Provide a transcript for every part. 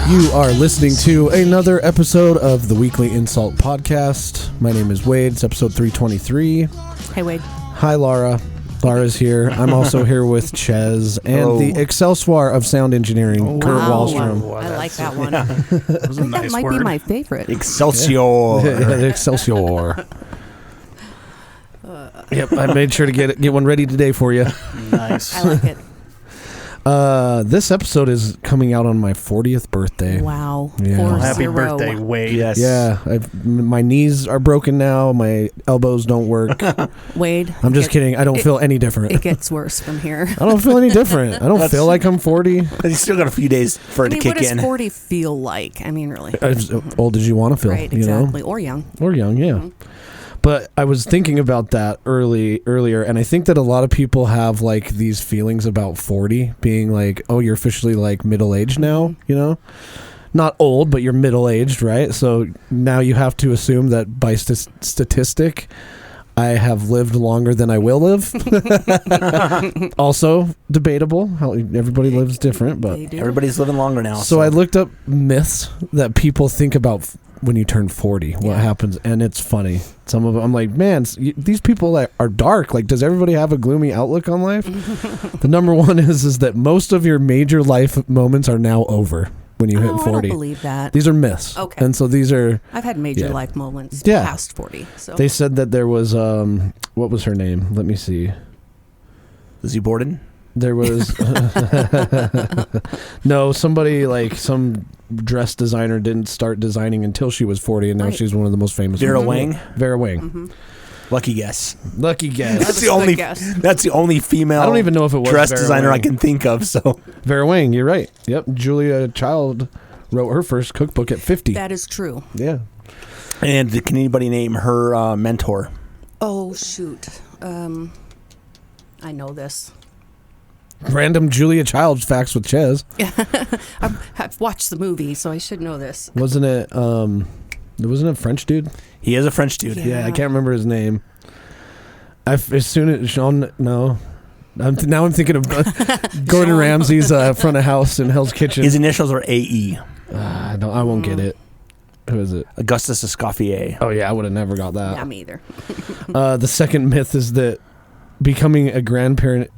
You are listening to another episode of the weekly InSalt podcast. My name is Wade. It's episode 323. Hey, Wade. Hi, Laura. Laura's here. I'm also here with Ches and the Excelsior of sound engineering, Kurt Wallstrom. I like that one. Yeah. That was a That nice might word. be my favorite. Excelsior. Excelsior. Yep, I made sure to get one ready today for you. Nice. I like it. This episode is coming out on my 40th birthday. Wow. Yeah. 40. Happy birthday, Wade. Yes. Yeah, my knees are broken now. My elbows don't work. Wade. I'm just kidding. I don't feel any different. It gets worse from here. I don't feel any different. I don't feel like I'm 40. You still got a few days for it to kick what does in. 40 feel like? I mean, really. As old as you want to feel. Right, you know? exactly. Or young. Or young, yeah. Mhm. But I was thinking about that earlier, and I think that a lot of people have like these feelings about 40 being like, oh, you're officially like middle-aged now, you know? Not old, but you're middle-aged, right? So now you have to assume that by statistic, I have lived longer than I will live. Also debatable. How everybody lives different, but They do. Everybody's living longer now. so I looked up myths that people think about when you turn 40, what happens, and it's funny. Some of them, I'm like, man, these people are dark. Like, does everybody have a gloomy outlook on life? The number one is that most of your major life moments are now over when you hit 40. I don't believe that. These are myths. Okay. And so these are, I've had major life moments Yeah. past 40. So they said that there was, what was her name? Let me see. Lizzie Borden? There was no, somebody like some dress designer didn't start designing until she was 40, and now Right. she's one of the most famous. Vera women. Wang? Vera Wang. Mm-hmm. Lucky guess. Lucky guess. That's a the only. good guess. That's the only female. I don't even know if it was dress Vera designer Wang. I can think of. So Vera Wang, you're right. Yep, Julia Child wrote her first cookbook at 50. that is true. Yeah. and can anybody name her mentor? Oh, shoot. I know this. Random Julia Child facts with Ches. I've watched the movie, so I should know this. Wasn't it a French dude? He is a French dude. Yeah, I can't remember his name. As soon as Sean, no. I'm thinking of Gordon Ramsay's front of house in Hell's Kitchen. His initials are AE. I won't get it. Who is it? Augustus Escoffier. Oh yeah, I would have never got that. Yeah, me either. The second myth is that becoming a grandparent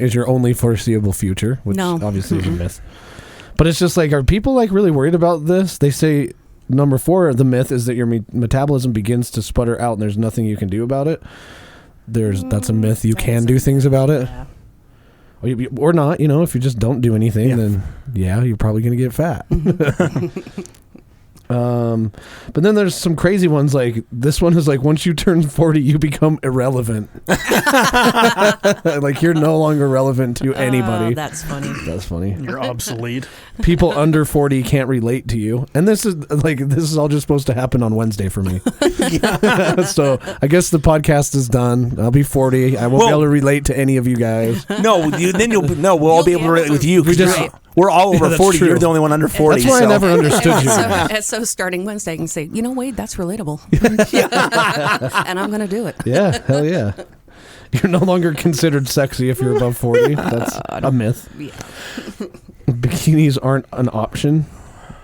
is your only foreseeable future, which No. obviously is a myth. But it's just like, are people like really worried about this? They say number 4, the myth is that your metabolism begins to sputter out and there's nothing you can do about it. That's a myth. You can do things about it. Yeah. Or not, if you just don't do anything, then you're probably going to get fat. But then there's some crazy ones, like this one is like, once you turn 40, you become irrelevant. Like you're no longer relevant to anybody. That's funny. That's funny. You're obsolete. People under 40 can't relate to you. And this is all just supposed to happen on Wednesday for me. So I guess the podcast is done. I'll be 40. I won't be able to relate to any of you guys. No, we'll all be able to relate with you. We're all over 40. true. You're the only one under 40. That's why I never understood you. So starting Wednesday, I can say, Wade, that's relatable. And I'm going to do it. Yeah, hell yeah. You're no longer considered sexy if you're above 40. That's a myth. Yeah. Bikinis aren't an option.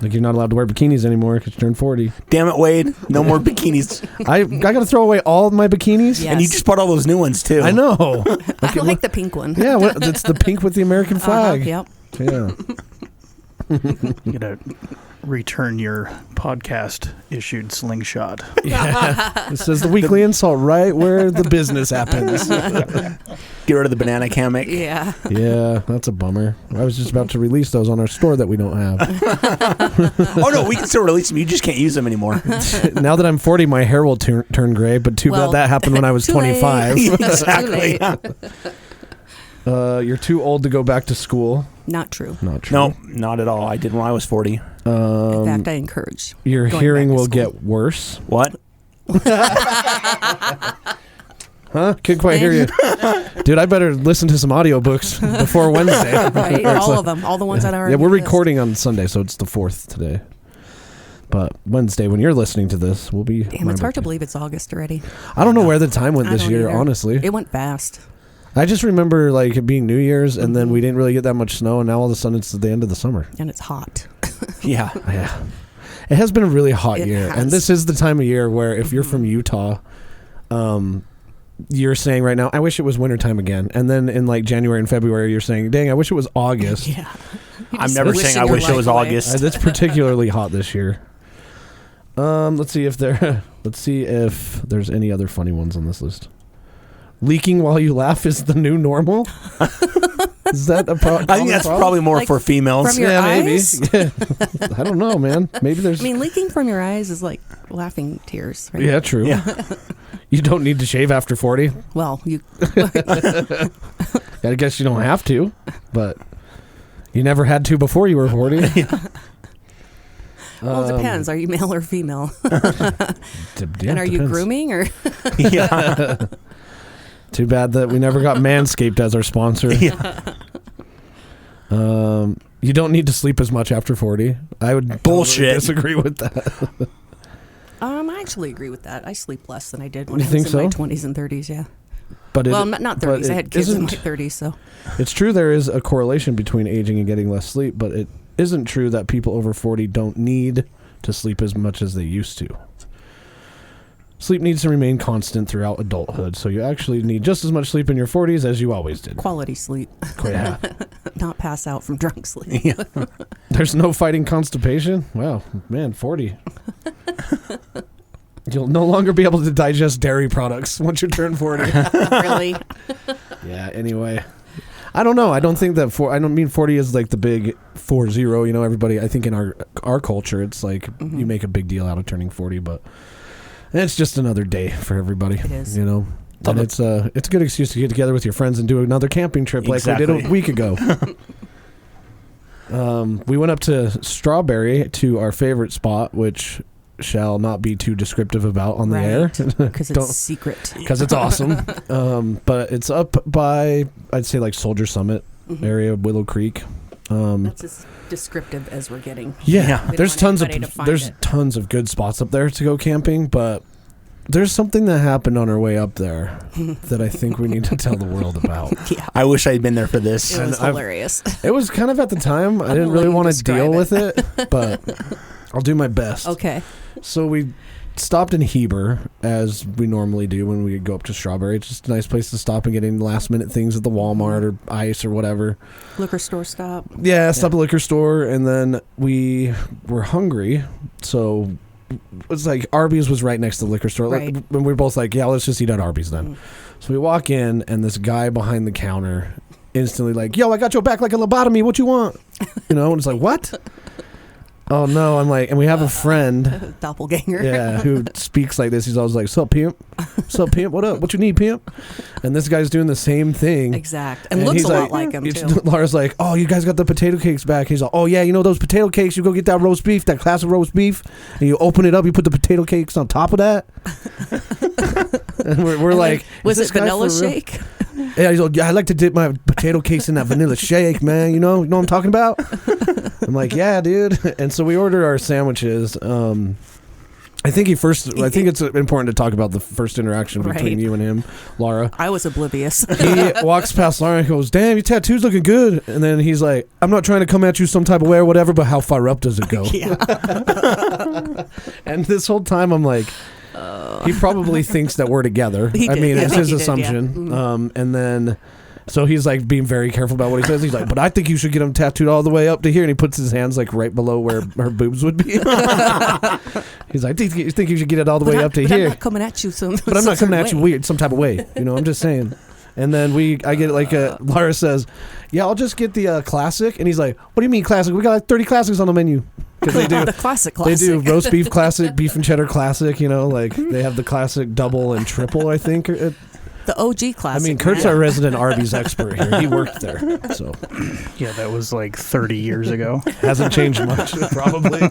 Like, you're not allowed to wear bikinis anymore because you turned 40. Damn it, Wade. No more bikinis. I got to throw away all of my bikinis? Yeah. And you just bought all those new ones, too. I know. I like the pink one. Yeah, it's the pink with the American flag. Yep. Yeah. You gotta return your podcast issued slingshot. Yeah. It says the weekly insult right where the business happens. Get rid of the banana hammock. Yeah. Yeah, that's a bummer. I was just about to release those on our store that we don't have. Oh, no, we can still release them. You just can't use them anymore. Now that I'm 40, my hair will turn gray, but too bad that happened when I was 25. Exactly. You're too old to go back to school. Not true. Not true. No, not at all. I did when I was 40. In fact, I encourage. Your going hearing back to will school. get worse. What? Huh? Couldn't quite hear you. Dude, I better listen to some audiobooks before Wednesday. Right, all of them. All the ones that are. Yeah, we're recording on Sunday, so it's the 4th today. But Wednesday, when you're listening to this, we'll be... Damn, it's hard to believe it's August already. I don't know where the time went I this don't year, either. honestly. It went fast. I just remember like it being New Year's, and then we didn't really get that much snow, and now all of a sudden it's the end of the summer. And it's hot. Yeah. Yeah. It has been a really hot It year. has. And this is the time of year where if you're from Utah, you're saying right now, I wish it was wintertime again. And then in like January and February, you're saying, dang, I wish it was August. Yeah. I'm never saying I wishing your wish it life was away. August. It's particularly hot this year. Let's see if there's any other funny ones on this list. Leaking while you laugh is the new normal. Is that a problem? I think that's probably more Like, for females. from your eyes? maybe. Yeah. I don't know, man. Maybe there's. I mean, leaking from your eyes is like laughing tears, right? Yeah, true. Yeah. You don't need to shave after 40. Well, you. I guess you don't have to, but you never had to before you were 40. Well, it depends. Are you male or female? And are you depends. grooming or? Yeah. Too bad that we never got Manscaped as our sponsor. Yeah. You don't need to sleep as much after 40. I would Bullshit. totally disagree with that. I actually agree with that. I sleep less than I did when You I was think in so? my 20s and 30s. Yeah. But Well, not but 30s. I it had kids in my isn't- 30s, so. It's true there is a correlation between aging and getting less sleep, but it isn't true that people over 40 don't need to sleep as much as they used to. Sleep needs to remain constant throughout adulthood, so you actually need just as much sleep in your 40s as you always did. Quality sleep, Yeah. not pass out from drunk sleep. Yeah. There's no fighting constipation? Wow, man, 40. You'll no longer be able to digest dairy products once you turn 40. Really? Yeah, anyway. I don't know. I don't think that I don't mean 40 is like the big 40, you know, everybody. I think in our culture it's like you make a big deal out of turning 40, but it's just another day for everybody. It is. You know. And it's a good excuse to get together with your friends and do another camping trip like we did a week ago. We went up to Strawberry to our favorite spot, which shall not be too descriptive about on the air. Because Don't- it's secret. Because it's awesome. But it's up by, I'd say, like Soldier Summit area, Willow Creek. That's as descriptive as we're getting. Yeah, We don't there's want tons of anybody to find there's it. tons of good spots up there to go camping, but there's something that happened on our way up there that I think we need to tell the world about. Yeah. I wish I had been there for this. It was I've- hilarious. It was kind of at the time. I I'm didn't gonna really let you want to deal describe with it, but I'll do my best. Okay. So we stopped in Heber, as we normally do when we go up to Strawberry. It's just a nice place to stop and get any last minute things at the Walmart or Ice or whatever. Liquor store stop. Yeah, stop at the liquor store, and then we were hungry, so it was like Arby's was right next to the liquor store. Right. Like, and we were both like, yeah, let's just eat at Arby's then. So we walk in, and this guy behind the counter instantly like, yo, I got your back like a lobotomy. What you want? You know, and it's like, what? Oh no, I'm like, and we have a friend, Doppelganger. yeah, who speaks like this. He's always like, "Sup, pimp? Sup, pimp? What up? What you need, pimp?" And this guy's doing the same thing. Exact. And looks he's a lot like him, too. Laura's like, "Oh, you guys got the potato cakes back." He's like, "Oh yeah, you know those potato cakes? You go get that roast beef, that classic roast beef, and you open it up. You put the potato cakes on top of that." And we're And like, then, was "Is it this guy vanilla for real?" shake? Yeah, he's like, "Yeah, I like to dip my potato cakes in that vanilla shake, man. You know what I'm talking about?" I'm like, "Yeah, dude." And so we ordered our sandwiches. I think it's important to talk about the first interaction between Right. you and him, Laura. I was oblivious. He walks past Laura and goes, "Damn, your tattoo's looking good." And then he's like, "I'm not trying to come at you some type of way or whatever, but how far up does it go?" Yeah. And this whole time I'm like, he probably thinks that we're together. He I did. mean, I it's think his he did, yeah. assumption. And then, so he's like being very careful about what he says. He's like, "But I think you should get him tattooed all the way up to here." And he puts his hands like right below where her boobs would be. He's like, "I think you should get it all the way up to but here." I'm not coming at you But I'm not coming at you weird, some type of way. You know, I'm just saying. And then I get like Laura says, "Yeah, I'll just get the classic." And he's like, "What do you mean classic? We got like 30 classics on the menu." Because they do. The classic. They do roast beef classic, beef and cheddar classic. You know, like they have the classic double and triple. I think. The OG classic. I mean, Kurt's man. our resident Arby's expert here. He worked there, so Yeah, that was like 30 years ago. hasn't changed much probably.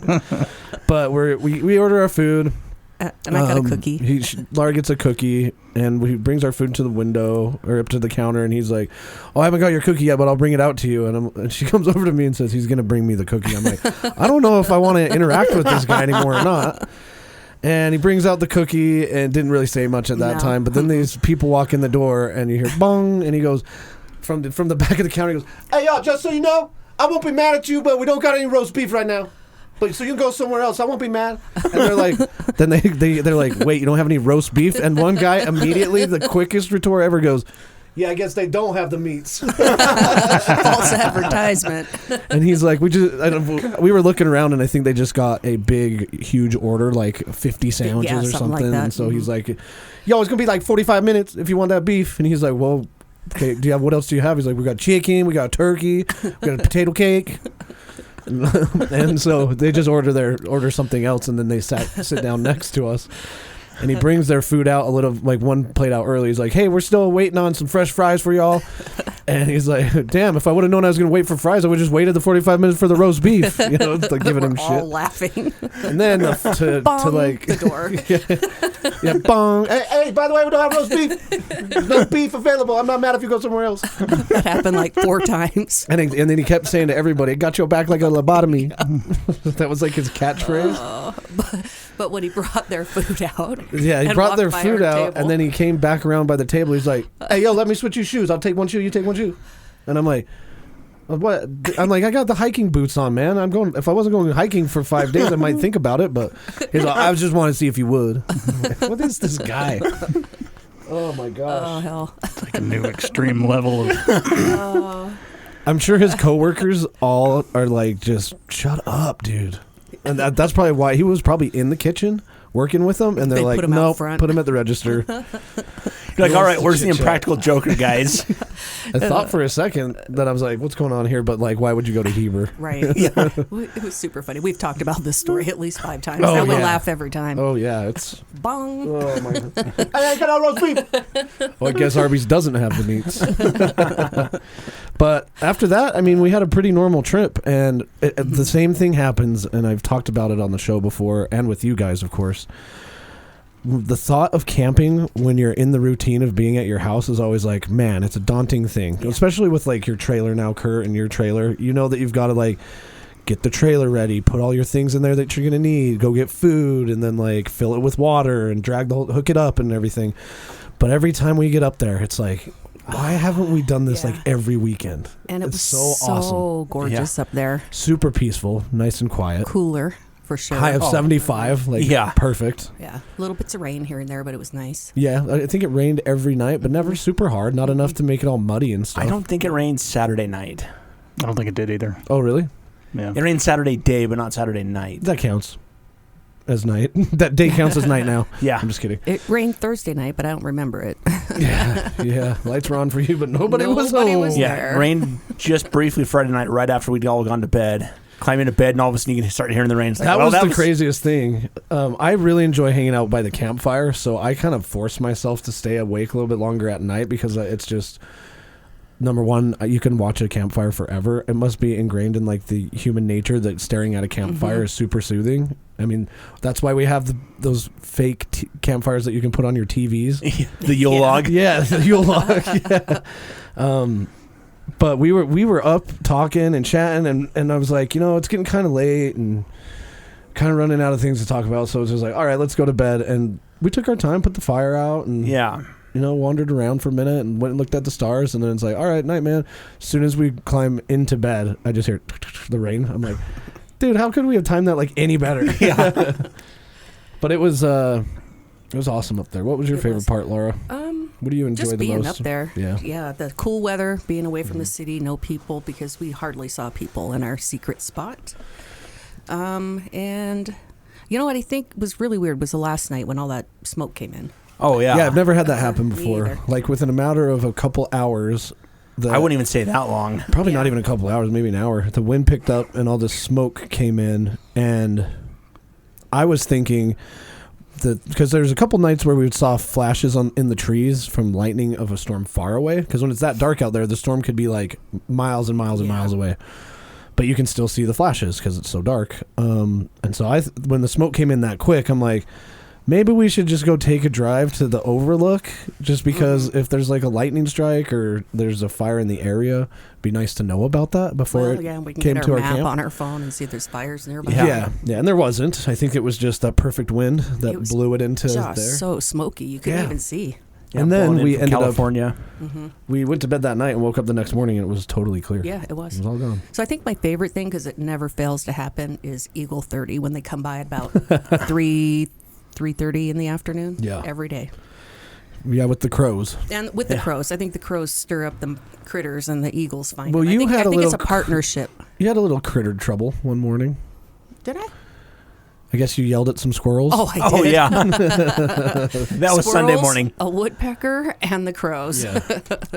But we order our food. And I got a cookie. Laura gets a cookie, and he brings our food to the window or up to the counter, and he's like, "Oh, I haven't got your cookie yet, but I'll bring it out to you." And she comes over to me and says he's going to bring me the cookie. I'm like, I don't know if I want to interact with this guy anymore or not. And he brings out the cookie and didn't really say much at that No. time. But then these people walk in the door, and you hear bong, and he goes from the back of the counter. He goes, "Hey, y'all, just so you know, I won't be mad at you, but we don't got any roast beef right now." Like, so you can go somewhere else. I won't be mad. And they're like, then they're like, wait, you don't have any roast beef? And one guy immediately, the quickest retort ever goes, yeah, I guess they don't have the meats. False advertisement. And he's like, we were looking around, and I think they just got a big, huge order, like 50 sandwiches or something. Like and so he's like, yo, it's gonna be like 45 minutes if you want that beef. And he's like, well, okay, what else do you have? He's like, we got chicken, we got turkey, we got a potato cake. And so they just order something else, and then they sit down next to us. And he brings their food out one plate out early. He's like, hey, we're still waiting on some fresh fries for y'all. And he's like, damn, if I would have known I was going to wait for fries, I would have just waited the 45 minutes for the roast beef. You know, like giving him shit. All laughing. And then to like the door. yeah, bong. Hey, by the way, we don't have roast beef. There's no beef available. I'm not mad if you go somewhere else. That happened like 4 times. And then he kept saying to everybody, it got your back like a lobotomy. That was like his catchphrase. But when he brought their food out. Yeah, he brought their food out, and then he came back around by the table. He's like, hey, yo, let me switch you shoes. I'll take one shoe, you take one shoe. And I'm like, what? I'm like, I got the hiking boots on, man. If I wasn't going hiking for 5 days, I might think about it. But he's like, I just want to see if you would. What is this guy? Oh, my gosh. Oh, hell. It's like a new extreme level of... I'm sure his coworkers all are like, just shut up, dude. And that's probably why he was probably in the kitchen working with them, and they're like, no, put him at the register. You're like, all right, where's the Impractical Joker, guys? I thought for a second that I was like, what's going on here? But like, why would you go to Heber? Right. Yeah. It was super funny. We've talked about this story at least 5 times. I will laugh every time. Oh, yeah. It's... Bong. Oh, my God. I ain't got no roast beef. Well, I guess Arby's doesn't have the meats. But after that, I mean, we had a pretty normal trip, and the same thing happens, and I've talked about it on the show before, and with you guys, of course. The thought of camping when you're in the routine of being at your house is always like, man, it's a daunting thing. Yeah. Especially with like your trailer now, Kurt, and your trailer. You know that you've got to like get the trailer ready, put all your things in there that you're going to need, go get food, and then like fill it with water and hook it up and everything. But every time we get up there, it's like, why haven't we done this like every weekend? And it was so awesome. Gorgeous up there. Super peaceful, nice and quiet. Cooler. For sure. High of 75, perfect. Yeah, little bits of rain here and there, but it was nice. Yeah, I think it rained every night, but never super hard. Not enough to make it all muddy and stuff. I don't think it rained Saturday night. I don't think it did either. Oh, really? Yeah. It rained Saturday day, but not Saturday night. That counts as night. That day counts as night now. Yeah. I'm just kidding. It rained Thursday night, but I don't remember it. Yeah. Lights were on for you, but nobody was home. There. It rained just briefly Friday night, right after we'd all gone to bed. Climb into bed, and all of a sudden you can start hearing the rain. Like, that was the craziest thing. I really enjoy hanging out by the campfire, so I kind of force myself to stay awake a little bit longer at night because it's just, number one, you can watch a campfire forever. It must be ingrained in like the human nature that staring at a campfire is super soothing. I mean, that's why we have those fake campfires that you can put on your TVs. The Yule log. Yeah, the Yule log. Yeah. But we were up talking and chatting, and I was like, it's getting kind of late and kind of running out of things to talk about. So it was just like, all right, let's go to bed. And we took our time, put the fire out, and wandered around for a minute and went and looked at the stars. And then it's like, all right, night, man. As soon as we climb into bed, I just hear the rain. I'm like, dude, how could we have timed that like any better? Yeah. But it was awesome up there. What was your favorite part, Laura? What do you enjoy just the most? Being up there. Yeah, the cool weather, being away from the city, no people, because we hardly saw people in our secret spot. And you know what I think was really weird was the last night when all that smoke came in. Oh, yeah. Yeah, I've never had that happen before. Like within a matter of a couple hours. I wouldn't even say that long. Probably not even a couple hours, maybe an hour. The wind picked up and all this smoke came in, and I was thinking... because there's a couple nights where we saw flashes in the trees from lightning of a storm far away. Because when it's that dark out there, the storm could be like miles and miles and miles away, but you can still see the flashes because it's so dark. And so when the smoke came in that quick, I'm like, maybe we should just go take a drive to the overlook, just because if there's like a lightning strike or there's a fire in the area, it'd be nice to know about that before we can came get to our our map camp. on our phone and see if there's fires nearby. Yeah, and there wasn't. I think it was just that perfect wind that blew it into just there. So smoky, you couldn't even see. And then we ended California. We went to bed that night and woke up the next morning and it was totally clear. Yeah, it was. It was all gone. So I think my favorite thing, because it never fails to happen, is Eagle 30 when they come by at about 3:30 in the afternoon. Yeah. Every day. Yeah, with the crows. And with the crows, I think the crows stir up the critters and the eagles find Well, them. you I had a think it's a little partnership. You had a little critter trouble one morning. Did I? I guess you yelled at some squirrels. Oh, I did. Oh, yeah. That was Sunday Squirrels, morning. A woodpecker and the crows. Yeah.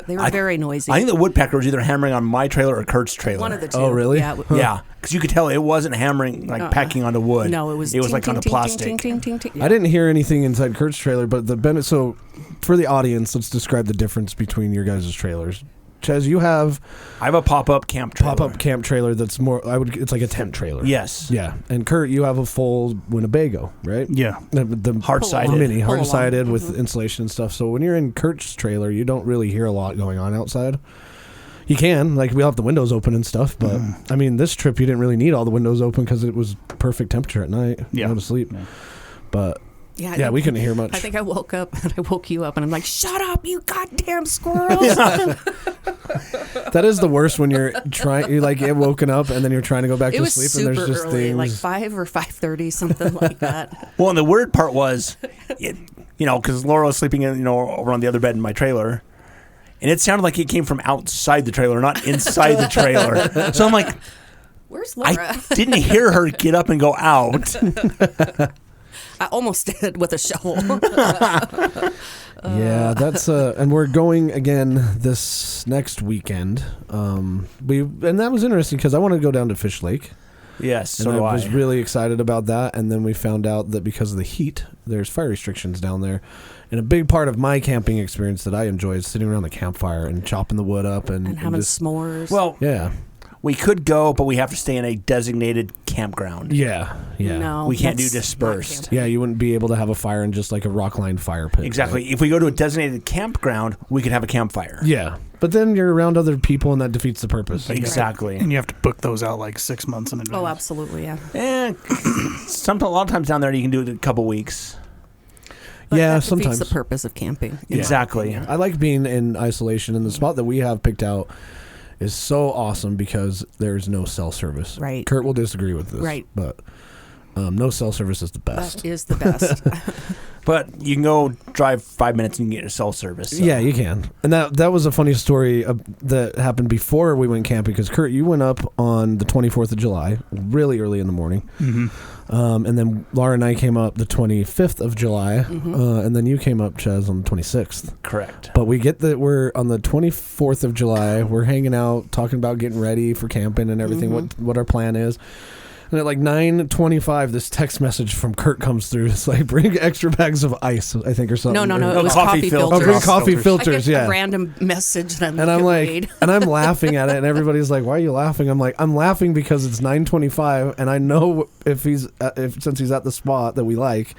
They were very noisy. I think the woodpecker was either hammering on my trailer or Kurt's trailer. One of the two. Oh, really? Yeah. Yeah, because you could tell it wasn't hammering, like packing onto wood. No, it was like ting, onto ting, plastic. ting, ting, ting, ting, ting. I didn't hear anything inside Kurt's trailer, but so for the audience, let's describe the difference between your guys' trailers. Chaz, you have I have a pop-up camp trailer. camp trailer that's more. It's like a tent trailer. Yes. Yeah, and Kurt, you have a full Winnebago, right? Yeah. The Hard-sided. mini, Pull along. hard-sided with insulation and stuff. So when you're in Kurt's trailer, you don't really hear a lot going on outside. You can, like, we have the windows open and stuff, but I mean, this trip you didn't really need all the windows open because it was perfect temperature at night. Yeah. Go to sleep. Yeah. But Yeah, we couldn't hear much. I think I woke up and I woke you up and I'm like, shut up, you goddamn squirrels. That is the worst when you're get woken up and then you're trying to go back It to was sleep super and there's just early, things. like 5 or 5:30, something like that. Well, and the weird part was, because Laura was sleeping over on the other bed in my trailer, and it sounded like it came from outside the trailer, not inside the trailer. So I'm like, Where's Laura? I didn't hear her get up and go out. I almost did with a shovel. Yeah, that's and we're going again this next weekend. And that was interesting because I wanted to go down to Fish Lake. Yes, And so do I I. was really excited about that. And then we found out that because of the heat, there's fire restrictions down there. And a big part of my camping experience that I enjoy is sitting around the campfire and chopping the wood up and And having just, s'mores. Well, yeah, we could go, but we have to stay in a designated campground. yeah. no, We can't do that's not dispersed. camping. Yeah, you wouldn't be able to have a fire in just like a rock line fire pit. Exactly. right? If we go to a designated campground, we could have a campfire. Yeah, but then you're around other people and that defeats the purpose. Exactly. And you have to book those out like 6 months in advance. Oh, absolutely, yeah. And a lot of times down there, you can do it in a couple weeks. But Yeah, that defeats sometimes. the purpose of camping. Exactly. I like being in isolation, and the spot that we have picked out is so awesome because there's no cell service. Right. Kurt will disagree with this. Right. But no cell service is the best. That is the best. But you can go drive 5 minutes and you can get your cell service. So. Yeah, you can. And that was a funny story that happened before we went camping because, Kurt, you went up on the 24th of July, really early in the morning. Mm-hmm. And then Laura and I came up the 25th of July, and then you came up, Chaz, on the 26th. Correct. But we get that we're on the 24th of July. We're hanging out, talking about getting ready for camping and everything, what our plan is. And at like 9:25, this text message from Kurt comes through. It's like, bring extra bags of ice, I think, or something. No, No, it was coffee coffee filters. Oh, filters. bring coffee Filters. filters, I get yeah. a random message and And I'm like, Wade. and I'm laughing at it, and everybody's like, "Why are you laughing?" I'm like, "I'm laughing because it's 9:25, and I know since he's at the spot that we like,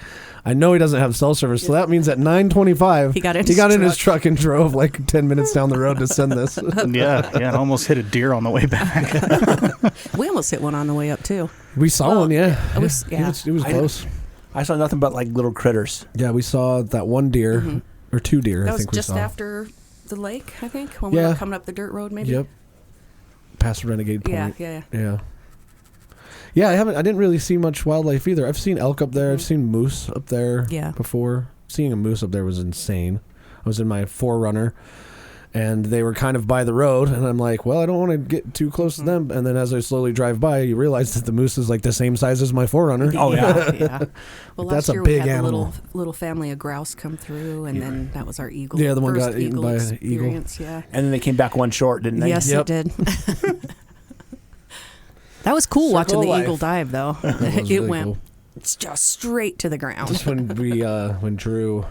I know he doesn't have cell service, so that means at 9:25 He got in his his truck and drove like 10 minutes down the road to send this. Yeah, I almost hit a deer on the way back. We almost hit one on the way up too. We saw Well, one, yeah. it was- yeah. It was close. I saw nothing but like little critters. Yeah, we saw that one deer or two deer. That I was think we just saw. after the lake, I think, when we Yeah. were coming up the dirt road, maybe. Yep. Past Renegade Point. Yeah. Yeah, I didn't really see much wildlife either. I've seen elk up there. I've seen moose up there Yeah. before. Seeing a moose up there was insane. I was in my 4Runner, and they were kind of by the road, and I'm like, well, I don't want to get too close to them. And then as I slowly drive by, you realize that the moose is like the same size as my 4Runner. Oh, yeah. yeah. Well, That's last a year big we had animal. the little family of grouse come through, and then that was our eagle. Yeah, the one first got eaten by an eagle. experience, yeah. And then they came back one short, didn't they? Yes, Yep. it did. That was cool watching Circle the of life. eagle dive, though. That was It really went cool. just straight to the ground. Just when when Drew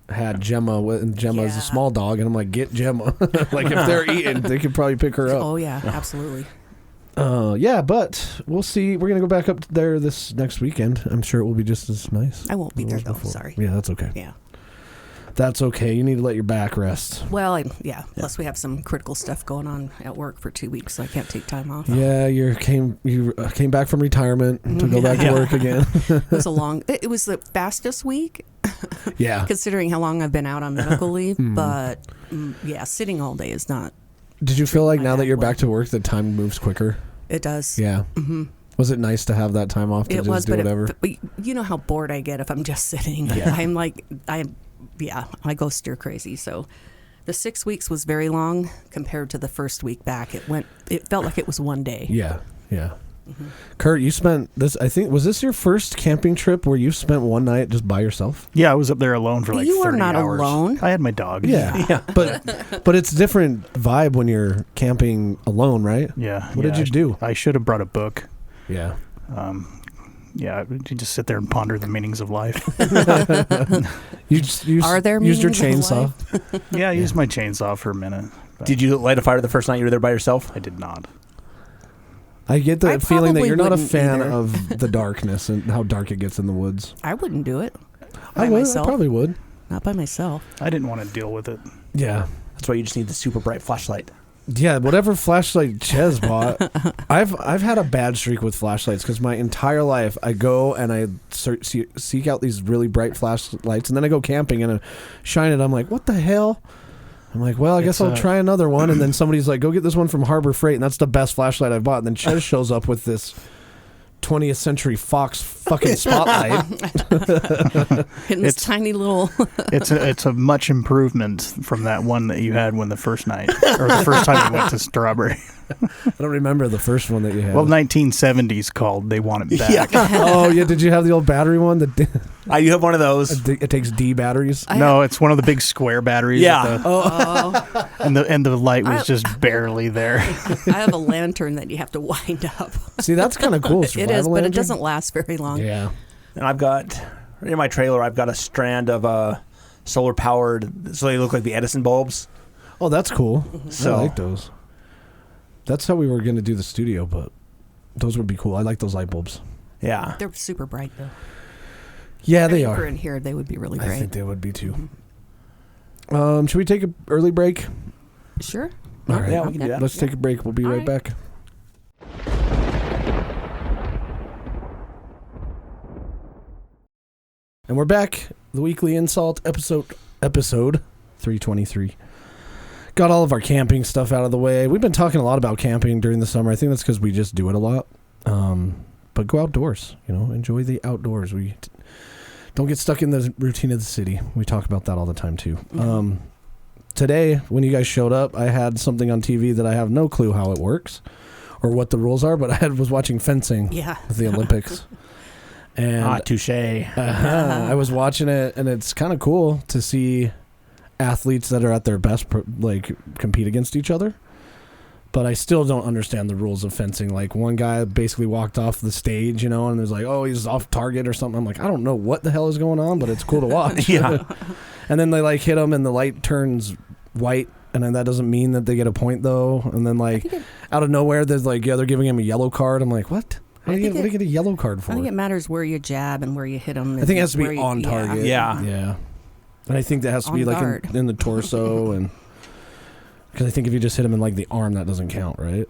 had Gemma, and Gemma is a Yeah. small dog, and I'm like, get Gemma. Like, if they're eating, they could probably pick her up. Oh, yeah, absolutely. Yeah, but we'll see. We're going to go back up there this next weekend. I'm sure it will be just as nice. I won't be as it there, was though. before. Sorry. Yeah, that's okay. Yeah. That's okay. You need to let your back rest. Well, plus we have some critical stuff going on at work for 2 weeks, so I can't take time off. Yeah, you came back from retirement to go back to work again. It was the fastest week. Yeah. Considering how long I've been out on medical leave, but sitting all day is not. Did you feel like now that you're back to work, the time moves quicker? It does. Yeah. Mm-hmm. Was it nice to have that time off to do whatever? But you know how bored I get if I'm just sitting. Yeah. I go stir crazy. So the 6 weeks was very long compared to the first week back. It felt like it was one day. Yeah. Yeah. Mm-hmm. Kurt, you spent this, I think, was this your first camping trip where you spent one night just by yourself? Yeah, I was up there alone for like 30 hours. You were not alone. I had my dog. Yeah. But it's a different vibe when you're camping alone, right? Yeah. What did you do? I should have brought a book. Yeah. You just sit there and ponder the meanings of life. Are there used your meanings of chainsaw? Yeah, I used my chainsaw for a minute. Did you light a fire the first night you were there by yourself? I did not. I get the feeling that you're not a fan either. of the darkness and how dark it gets in the woods. I wouldn't do it. I probably would. Not by myself. I didn't want to deal with it. Yeah. That's why you just need the super bright flashlight. Yeah, whatever flashlight Ches bought. I've had a bad streak with flashlights because my entire life I go and I seek out these really bright flashlights, and then I go camping and I shine it. I'm like, what the hell? I'm like, well, I guess I'll try another one. And then somebody's like, go get this one from Harbor Freight, and that's the best flashlight I've bought. And then Ches shows up with this 20th Century Fox fucking spotlight. In this tiny little... it's a much improvement from that one that you had when the first night, or the first time you went to Strawberry. I don't remember the first one that you had. Well, 1970s called. They want it back. Yeah. Oh, yeah. Did you have the old battery one? You have one of those. It takes D batteries? No, it's one of the big square batteries. Yeah. And the light was just barely there. I have a lantern that you have to wind up. See, that's kind of cool. It is, but it doesn't last very long. Yeah. And I've got, in my trailer, I've got a strand of solar powered, so they look like the Edison bulbs. Oh, that's cool. So, I like those. That's how we were going to do the studio, but those would be cool. I like those light bulbs. Yeah. They're super bright, though. Yeah, they are. For in here, they would be really great. I think they would be, too. Mm-hmm. Should we take an early break? Sure. All right. Yeah, we can do that. Let's take a break. We'll be right back. And we're back. The weekly InSalt episode 323. Got all of our camping stuff out of the way. We've been talking a lot about camping during the summer. I think that's because we just do it a lot. But go outdoors. Enjoy the outdoors. We don't get stuck in the routine of the city. We talk about that all the time too. Mm-hmm. Today, when you guys showed up, I had something on TV that I have no clue how it works or what the rules are. But I was watching fencing with the Olympics. And touche. I was watching it, and it's kind of cool to see athletes that are at their best compete against each other. But I still don't understand the rules of fencing. Like, one guy basically walked off the stage, and it was like, oh, he's off target or something. I'm like, I don't know what the hell is going on, but it's cool to watch. Yeah. And then they hit him, and the light turns white, and then that doesn't mean that they get a point though. And then out of nowhere, there's they're giving him a yellow card. I'm like, what? What do you get a yellow card for? I think it matters where you jab and where you hit them. I think it has to be on target. Yeah. Yeah. And I think that has to be in the torso, and because I think if you just hit him in the arm, that doesn't count, right?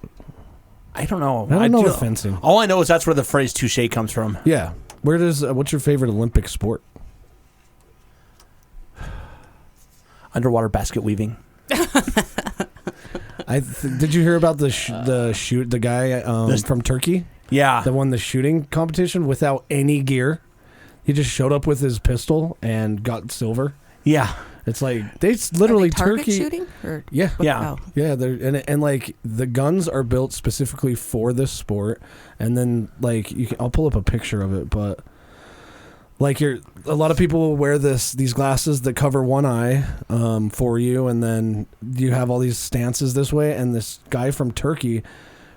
I don't know. I don't know with fencing. All I know is that's where the phrase touche comes from. Yeah. What's your favorite Olympic sport? Underwater basket weaving. Did you hear about the guy from Turkey? Yeah. That won the shooting competition without any gear. He just showed up with his pistol and got silver. Yeah. It's they literally target Turkey shooting? Or yeah. Oh. Yeah, and the guns are built specifically for this sport, and then I'll pull up a picture of it, but a lot of people will wear these glasses that cover one eye for you, and then you have all these stances this way, and this guy from Turkey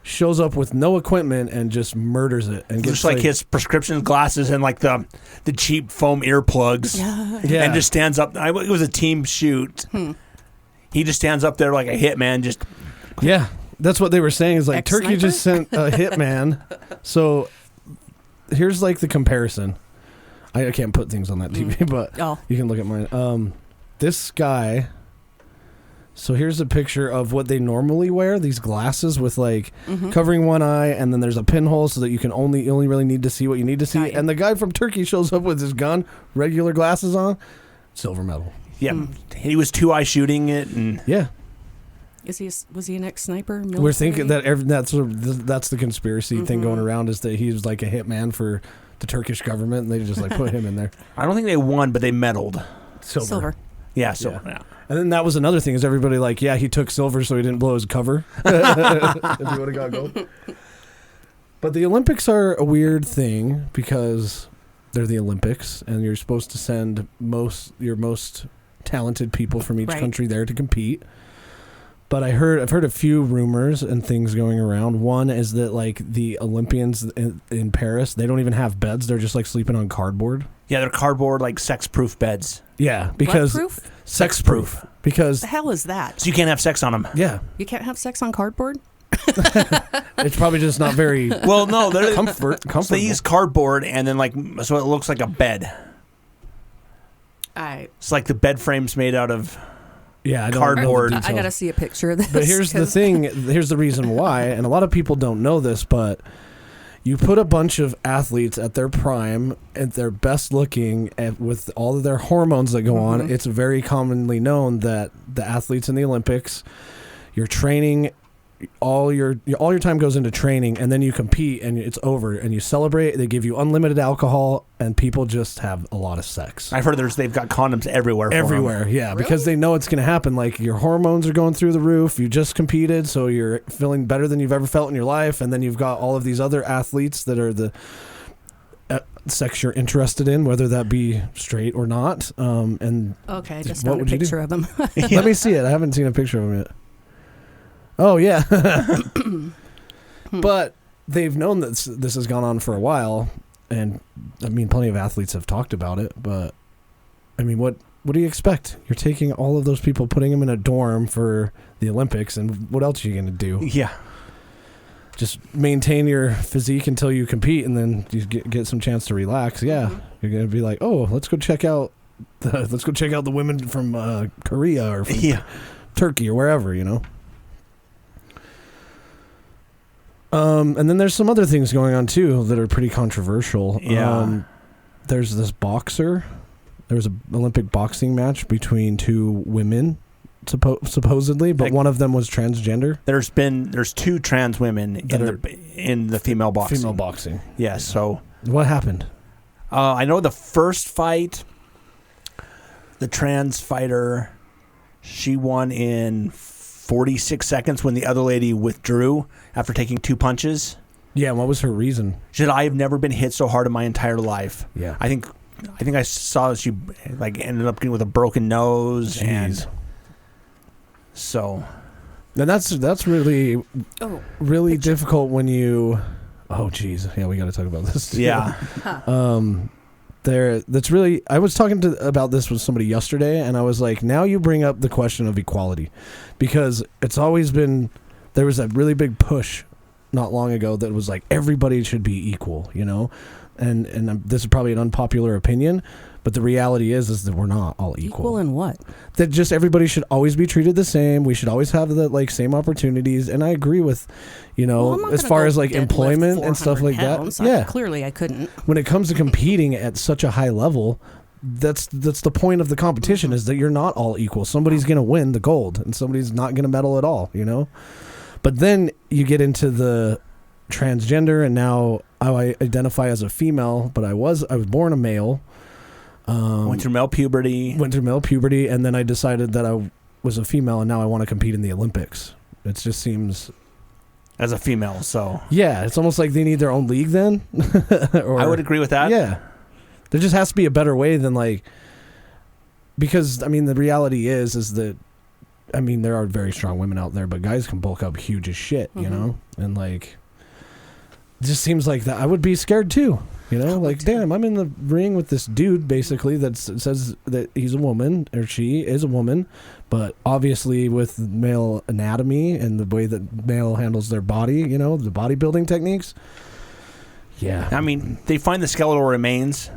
shows up with no equipment and just murders it, and gets just his prescription glasses and the cheap foam earplugs. Yeah. And just stands up. It was a team shoot. He just stands up there like a hitman. Just that's what they were saying. Is Ex-sniper? Turkey just sent a hitman. So here's the comparison. I can't put things on that TV, but you can look at mine. this guy. So here's a picture of what they normally wear, these glasses with like covering one eye, and then there's a pinhole so that you only really need to see what you need to see. And the guy from Turkey shows up with his gun, regular glasses on, silver medal. Yeah. He was 2-eye shooting it, and yeah. Was he an ex-sniper? Military? We're thinking that that's the conspiracy thing going around, is that he was like a hitman for the Turkish government, and they just like put him in there. I don't think they won, but they medaled. Silver. Yeah, silver. Yeah. And then that was another thing, is everybody like, yeah, he took silver so he didn't blow his cover. If he would have got gold. But the Olympics are a weird thing because they're the Olympics, and you're supposed to send your most talented people from each country there to compete. But I've heard a few rumors and things going around. One is that like the Olympians in Paris, they don't even have beds; they're just like sleeping on cardboard. Yeah, they're cardboard, like sex-proof beds. Yeah, because What-proof? Sex-proof. Because The hell is that? So you can't have sex on them. yeah, You can't have sex on cardboard? it's probably just not very Well, no, they're comfortable. So they use cardboard, and then so it looks like a bed. It's like the bed frame's made out of Yeah, I don't cardboard. know the I got to details. see a picture of this. But here's the thing. Here's the reason why, and a lot of people don't know this, but you put a bunch of athletes at their prime, at their best looking, and with all of their hormones that go on, it's very commonly known that the athletes in the Olympics, you're training, all your time goes into training, and then you compete, and it's over, and you celebrate. They give you unlimited alcohol, and people just have a lot of sex. I've heard they've got condoms everywhere. Everywhere, yeah, because they know it's going to happen. Like your hormones are going through the roof. You just competed, so you're feeling better than you've ever felt in your life. And then you've got all of these other athletes that are the sex you're interested in, whether that be straight or not. And Okay, I just what found a would you do? picture of him. Let me see it. I haven't seen a picture of him yet. Oh yeah, but they've known that this has gone on for a while, and I mean, plenty of athletes have talked about it. But I mean, what do you expect? You're taking all of those people, putting them in a dorm for the Olympics, and what else are you going to do? Yeah. Just maintain your physique until you compete, and then you get some chance to relax. Yeah, you're going to be like, oh, let's go check out the women from Korea or from Turkey or wherever, you know. And then there's some other things going on too that are pretty controversial. Yeah. There's this boxer. There was an Olympic boxing match between two women, supposedly, but one of them was transgender. There's two trans women in the female boxing. Female boxing. Yeah. So what happened? I know the first fight, the trans fighter, she won in 46 seconds when the other lady withdrew after taking 2 punches. Yeah, and what was her reason? She said, I have never been hit so hard in my entire life. Yeah. I think I saw she like ended up getting with a broken nose. Jeez. And so. And that's really really difficult when you. Oh, geez. Yeah, we got to talk about this too. Yeah. That's really. I was talking about this with somebody yesterday, and I was like, now you bring up the question of equality, because it's always been. There was a really big push not long ago that was like everybody should be equal, you know, and this is probably an unpopular opinion, but the reality is that we're not all equal. Equal in what? That just everybody should always be treated the same. We should always have the like same opportunities, and I agree with, you know, as far as like employment and stuff like that. Yeah, clearly I couldn't. When it comes to competing at such a high level, that's the point of the competition is that you're not all equal. Somebody's going to win the gold, and somebody's not going to medal at all. You know. But then you get into the transgender, and now I identify as a female, but I was born a male. Went through male puberty, and then I decided that I was a female, and now I want to compete in the Olympics. It just seems as a female, so yeah, it's almost like they need their own league then. Or, I would agree with that. Yeah, there just has to be a better way than like, because I mean the reality is that. I mean, there are very strong women out there, but guys can bulk up huge as shit, you know? And, like, it just seems like that. I would be scared, too, you know? Like, damn, I'm in the ring with this dude, basically, that says that he's a woman, or she is a woman, but obviously with male anatomy and the way that male handles their body, you know, the bodybuilding techniques. Yeah. I mean, they find the skeletal remains.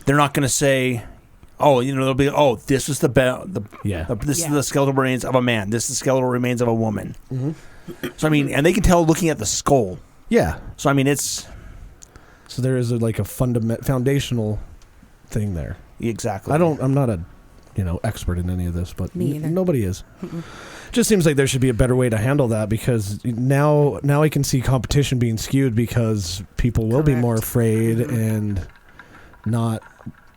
They're not going to say, Oh, they'll be. Oh, this is Yeah. This is the skeletal remains of a man. This is the skeletal remains of a woman. So I mean, and they can tell looking at the skull. Yeah. So I mean, it's So there is like a foundational thing there. exactly. I'm not a expert in any of this, but Me either. nobody is. Just seems like there should be a better way to handle that, because now I can see competition being skewed because people will be more Correct. afraid and not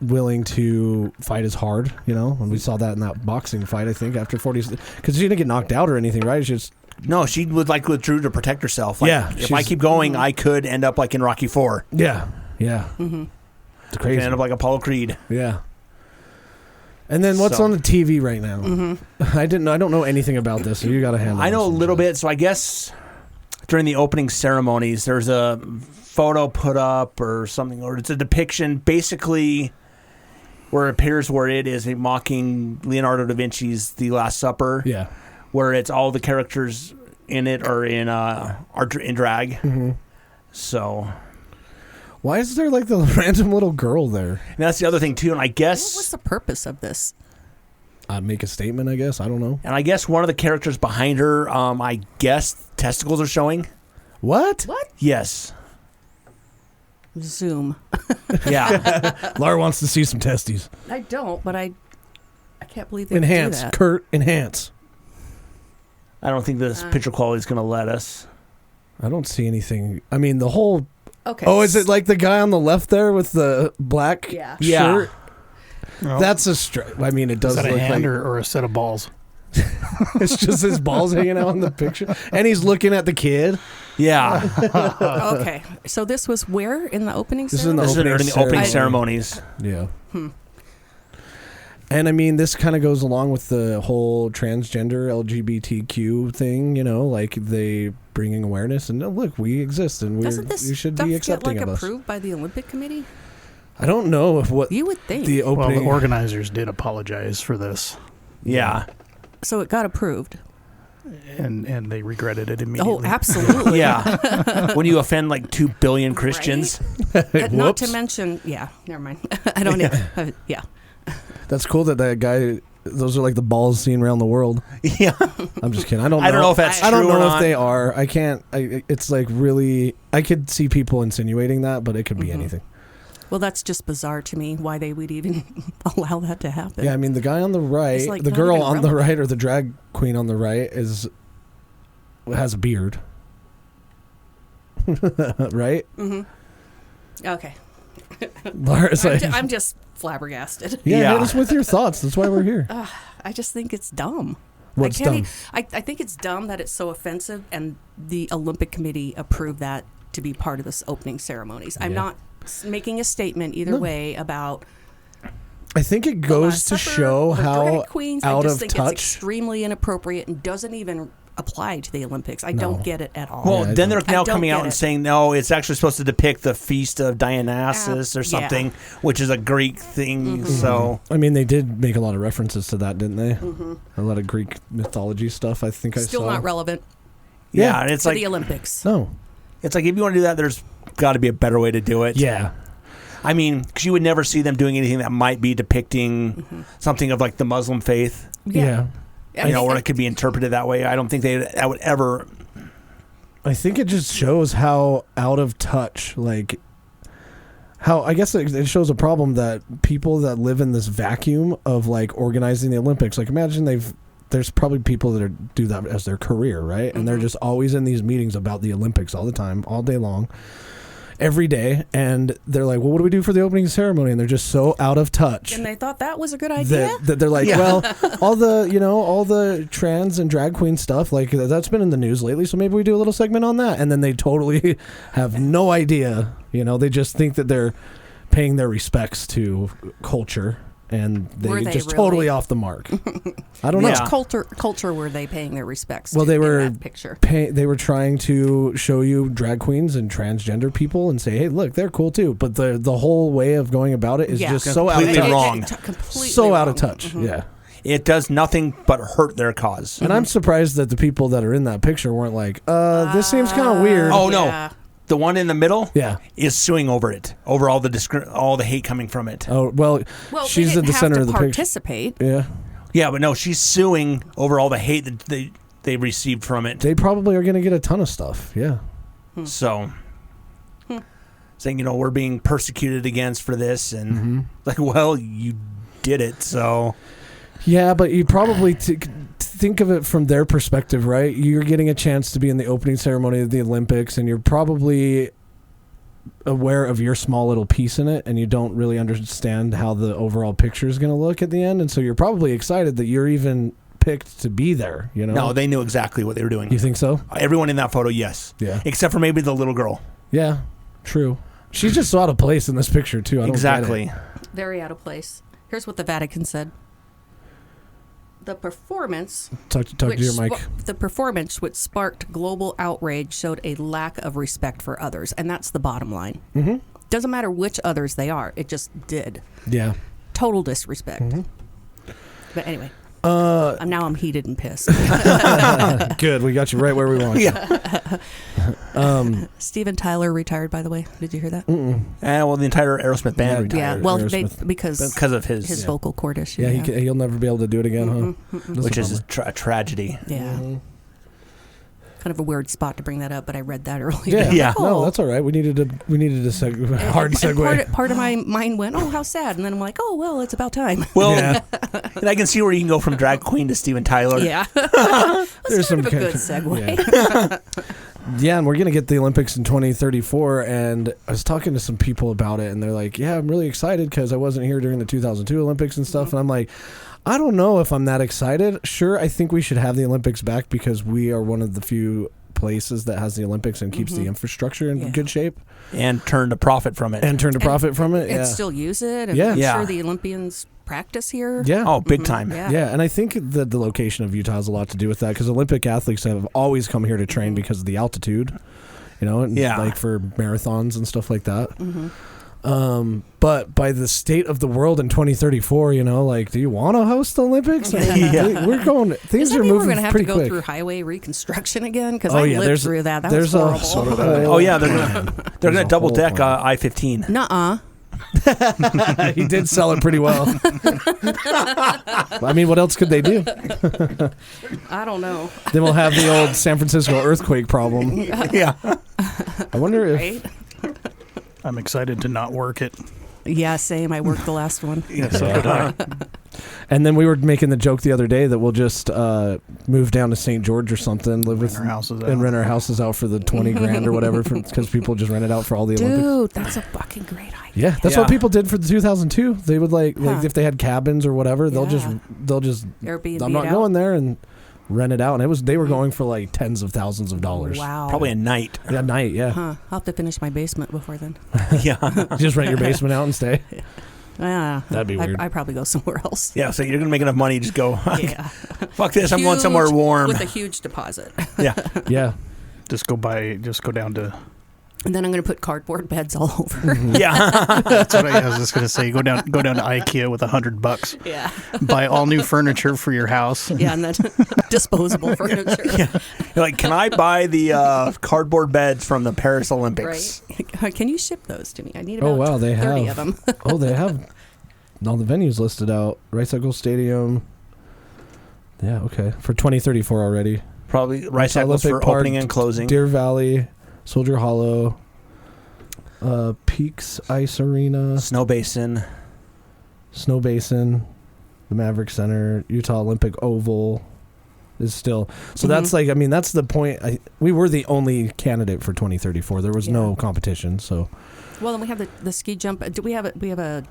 willing to fight as hard, and we saw that in that boxing fight, I think, after 40, because she didn't get knocked out or anything, right? It's just No, she would withdrew to protect herself. Like, Yeah, if I keep going, I could end up like in Rocky IV. yeah. It's I crazy. could end up like Apollo Creed. Yeah. And then what's So- on the TV right now? I don't know anything about this, so you got to handle. I know a this. little bit. So I guess during the opening ceremonies, there's a photo put up or something, or it's a depiction, basically, where it appears where it is mocking Leonardo da Vinci's The Last Supper. Yeah. Where it's all the characters in it are in drag. Mm-hmm. So Why is there like the random little girl there? and that's the other thing too. And I What was guess the purpose of this? Make a statement, I guess. I don't know. one of the characters behind her, I guess testicles are showing. What? What? Yes. Zoom. Yeah. Laura wants to see some testes. I don't, but I can't believe they would do Enhance. that. Kurt, enhance. I don't think this picture quality is going to let us. I don't see anything. I mean, the whole... Okay. Oh, is it like the guy on the left there with the black Yeah. Yeah. shirt? Well, That's I mean, it does is that a look hand like... or a set of balls? It's just his balls hanging out in the picture. And he's looking at the kid. Yeah. Okay. So this was where in the opening This is in ceremony? the This is in the opening ceremony. ceremonies. Yeah. And I mean, this kind of goes along with the whole transgender LGBTQ thing, like they bringing awareness and look, we exist and Doesn't this you should stuff be accepting get like of us. approved by the Olympic Committee? I don't know if what You would think. the Well, opening. the organizers did apologize for this, Yeah. So it got approved. and they regretted it immediately. Oh, absolutely. Yeah. When you offend like 2 billion Christians. Not to Whoops. mention, never mind. I don't know. Yeah. That's cool that guy. Those are like the balls seen around the world. Yeah. I'm just kidding. I don't know. I don't know if that's I don't true know or if not. they are. I can't. It's like really. I could see people insinuating that, but it could be anything. Well, that's just bizarre to me why they would even allow that to happen. Yeah, I mean, the guy on the right, It's like the not girl even on the relevant. right, or the drag queen on the right has a beard, right? Okay. Laura's like, I'm just flabbergasted. yeah, Yeah. hit us with your thoughts. That's why we're here. I just think it's dumb. What's I can't dumb? I think it's dumb that it's so offensive, and the Olympic Committee approved that to be part of this opening ceremonies. I'm Yeah. not making a statement either way about I think it the goes Last to Supper show or how drag queens. out I just of think touch. it's extremely inappropriate and doesn't even apply to the Olympics. I No. don't get it at all. Well, Yeah, I then they're don't- now I don't coming out get and it. saying, no, it's actually supposed to depict the feast of Dionysus or Yeah. something, which is a Greek thing. So, I mean, they did make a lot of references to that, didn't they? A lot of Greek mythology stuff. I think Still I saw. not relevant yeah, and it's to like, the Olympics. No. it's like, if you want to do that, there's got to be a better way to do it. Yeah. I mean, because you would never see them doing anything that might be depicting something of like the Muslim faith, Yeah. or it could be interpreted that way. I don't think that would ever. I think it just shows how out of touch, like, how I guess it shows a problem that people that live in this vacuum of like organizing the Olympics, like imagine there's probably people that do that as their career, right? And they're just always in these meetings about the Olympics all the time, all day long, every day. And they're like, well, what do we do for the opening ceremony? And they're just so out of touch. And they thought that was a good idea. That they're like, well, all the trans and drag queen stuff, like that's been in the news lately, so maybe we do a little segment on that. And then they totally have no idea, they just think that they're paying their respects to culture, and Were they they just really? totally off the mark. I don't know. Yeah. Which culture were they paying their respects Well, to they in were that picture? They were trying to show you drag queens and transgender people and say, hey, look, they're cool too. But the whole way of going about it is Yeah. just so out of Completely touch. wrong. Completely So out of wrong. touch. Yeah. It does nothing but hurt their cause. And I'm surprised that the people that are in that picture weren't like, this seems kind of weird. Oh, no. Yeah. The one in the middle, Yeah. is suing over it, over all the hate coming from it. Oh well, she's they at the didn't have center to of the picture. participate. Yeah, Yeah, but no, she's suing over all the hate that they received from it. they probably are going to get a ton of stuff. Yeah. So, saying, we're being persecuted against for this, and like, well, you did it, so. Yeah, but you probably think of it from their perspective, right? You're getting a chance to be in the opening ceremony of the Olympics, and you're probably aware of your small little piece in it, and you don't really understand how the overall picture is going to look at the end, and so you're probably excited that you're even picked to be there. No, they knew exactly what they were doing. You think so? Everyone in that photo, yes. Yeah. Except for maybe the little girl. Yeah, true. She's just so out of place in this picture too. I don't Exactly. get it. Very out of place. Here's what the Vatican said. The performance, Talk to your mic. the performance which sparked global outrage showed a lack of respect for others, and that's the bottom line. Mm-hmm. Doesn't matter which others they are; it just did. Yeah. Total disrespect. Mm-hmm. But anyway, now I'm heated and pissed. Good. We got you right where we want. Yeah. Steven Tyler retired, by the way. Did you hear that? Well, the entire Aerosmith band retired. Yeah. Well, Aerosmith. because of his vocal cord issue. Yeah, he'll never be able to do it again, huh? That's which a is bummer. a tragedy. Yeah. Kind of a weird spot to bring that up, but I read that earlier. Yeah, Yeah. No, that's all right. We needed a hard segue. Part of my mind went, "Oh, how sad," and then I'm like, "Oh, well, it's about time." Well, Yeah. and I can see where you can go from drag queen to Steven Tyler. Yeah, that's There's sort of a some good kind segue. Yeah, and we're gonna get the Olympics in 2034. And I was talking to some people about it, and they're like, "Yeah, I'm really excited because I wasn't here during the 2002 Olympics and stuff." And I'm like, I don't know if I'm that excited. Sure, I think we should have the Olympics back because we are one of the few places that has the Olympics and keeps the infrastructure in good shape And turn a profit from it. and turn to profit from it. And Yeah. still use it. And Yeah. I'm Yeah. sure the Olympians practice here. Yeah. Oh, big time. Yeah. Yeah, and I think that the location of Utah has a lot to do with that because Olympic athletes have always come here to train because of the altitude, and Yeah. like for marathons and stuff like that. But by the state of the world in 2034, like, do you want to host the Olympics? Yeah. We're going. Does Things that are mean we're moving going to have to pretty go quick. through highway reconstruction again? Because Oh, I yeah, lived there's- through that. That there's was a horrible. Oh yeah, they're gonna double deck I-15. Nuh-uh. He did sell it pretty well. I mean, what else could they do? I don't know. Then we'll have the old San Francisco earthquake problem. Yeah. I wonder if. Right? I'm excited to not work it. Yeah, same. I worked the last one. So did I. And then we were making the joke the other day that we'll just move down to St. George or something, live with Rent our houses out. and rent our houses out for the 20 grand or whatever, because people just rent it out for all the Olympics. Dude, that's a fucking great idea. Yeah, that's Yeah. what people did for the 2002. They would like Huh. if they had cabins or whatever, they'll Yeah. just Airbnb I'm not it going out. there and rent it out. And they were going for like tens of thousands of dollars. Wow. Probably a night. Yeah, night. Yeah, Huh. I'll have to finish my basement before then. Yeah. just rent your basement out and stay. Yeah. That'd be weird. I'd probably go somewhere else. Yeah. So you're gonna make enough money, just go. Yeah. Fuck this! I'm going somewhere Huge- warm. with a huge deposit. Yeah. Yeah, Just go down to. And then I'm going to put cardboard beds all over. Yeah. That's what I was just gonna say. Go down to IKEA with $100. Yeah. Buy all new furniture for your house. Yeah, and then disposable furniture. You're like, can I buy the cardboard beds from the Paris Olympics? Right. Can you ship those to me? I need about Oh, wow, they 30 have. of them. Oh, they have all the venues listed out. Rice Eccles Stadium. Yeah, okay. For 2034 already. Probably Rice Utah Eccles for Olympic Park, opening and closing. Deer Valley, Soldier Hollow, Peaks Ice Arena, Snow Basin. Snow Basin, the Maverick Center, Utah Olympic Oval is still. So that's like, I mean, that's the point. We were the only candidate for 2034. There was no competition. So Well, then we have the ski jump. Do we have a